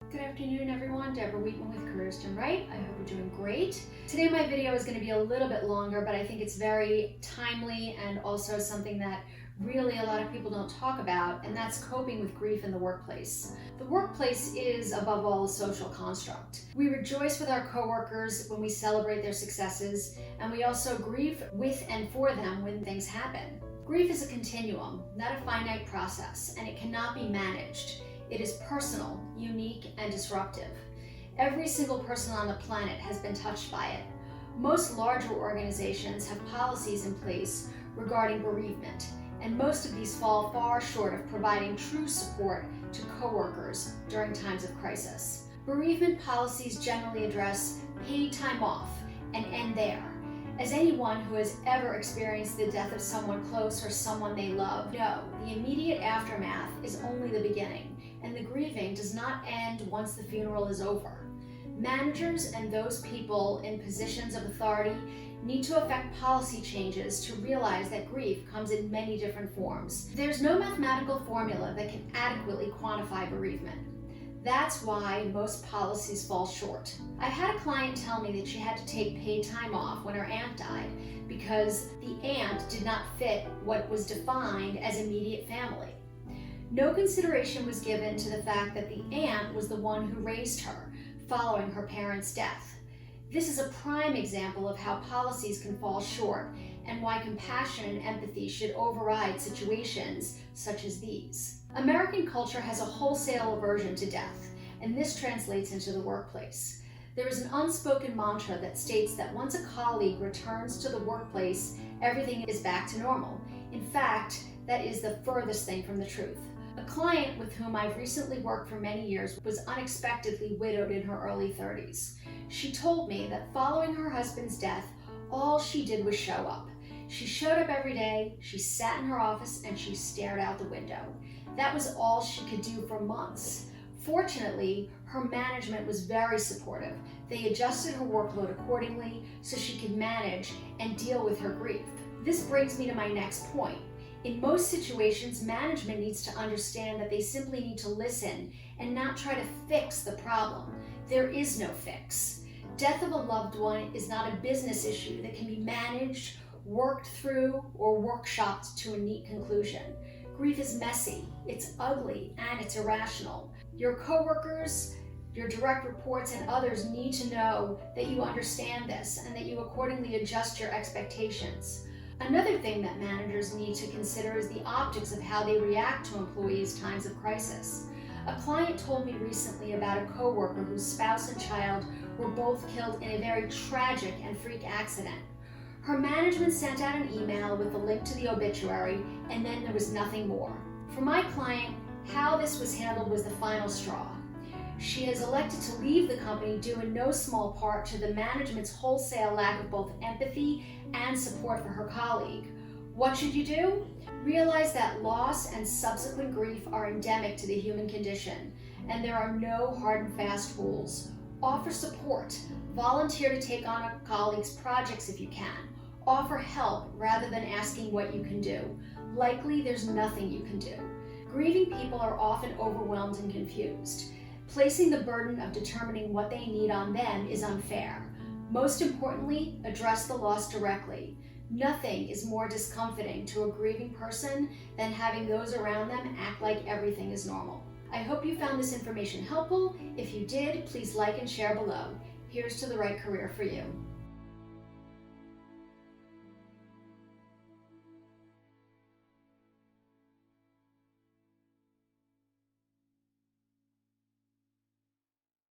Good afternoon, everyone. Deborah Wheatman with Careers Done Right. I hope you're doing great. Today my video is going to be a little bit longer, but I think it's very timely and also something that really a lot of people don't talk about, and that's coping with grief in the workplace. The workplace is, above all, a social construct. We rejoice with our coworkers when we celebrate their successes, and we also grieve with and for them when things happen. Grief is a continuum, not a finite process, and it cannot be managed. It is personal, unique, and disruptive. Every single person on the planet has been touched by it. Most larger organizations have policies in place regarding bereavement, and most of these fall far short of providing true support to coworkers during times of crisis. Bereavement policies generally address paid time off and end there. As anyone who has ever experienced the death of someone close or someone they love know, the immediate aftermath is only the beginning, and the grieving does not end once the funeral is over. Managers and those people in positions of authority need to effect policy changes to realize that grief comes in many different forms. There's no mathematical formula that can adequately quantify bereavement. That's why most policies fall short. I had a client tell me that she had to take paid time off when her aunt died because the aunt did not fit what was defined as immediate family. No consideration was given to the fact that the aunt was the one who raised her following her parents' death. This is a prime example of how policies can fall short and why compassion and empathy should override situations such as these. American culture has a wholesale aversion to death, and this translates into the workplace. There is an unspoken mantra that states that once a colleague returns to the workplace, everything is back to normal. In fact, that is the furthest thing from the truth. A client with whom I've recently worked for many years was unexpectedly widowed in her early 30s. She told me that following her husband's death, all she did was show up. She showed up every day, she sat in her office, and she stared out the window. That was all she could do for months. Fortunately, her management was very supportive. They adjusted her workload accordingly so she could manage and deal with her grief. This brings me to my next point. In most situations, management needs to understand that they simply need to listen and not try to fix the problem. There is no fix. Death of a loved one is not a business issue that can be managed, worked through, or workshopped to a neat conclusion. Grief is messy, it's ugly, and it's irrational. Your coworkers, your direct reports, and others need to know that you understand this and that you accordingly adjust your expectations. Another thing that managers need to consider is the optics of how they react to employees' times of crisis. A client told me recently about a coworker whose spouse and child were both killed in a very tragic and freak accident. Her management sent out an email with the link to the obituary, and then there was nothing more. For my client, how this was handled was the final straw. She has elected to leave the company due in no small part to the management's wholesale lack of both empathy and support for her colleague. What should you do? Realize that loss and subsequent grief are endemic to the human condition, and there are no hard and fast rules. Offer support. Volunteer to take on a colleague's projects if you can. Offer help rather than asking what you can do. Likely, there's nothing you can do. Grieving people are often overwhelmed and confused. Placing the burden of determining what they need on them is unfair. Most importantly, address the loss directly. Nothing is more discomforting to a grieving person than having those around them act like everything is normal. I hope you found this information helpful. If you did, please like and share below. Here's to the right career for you.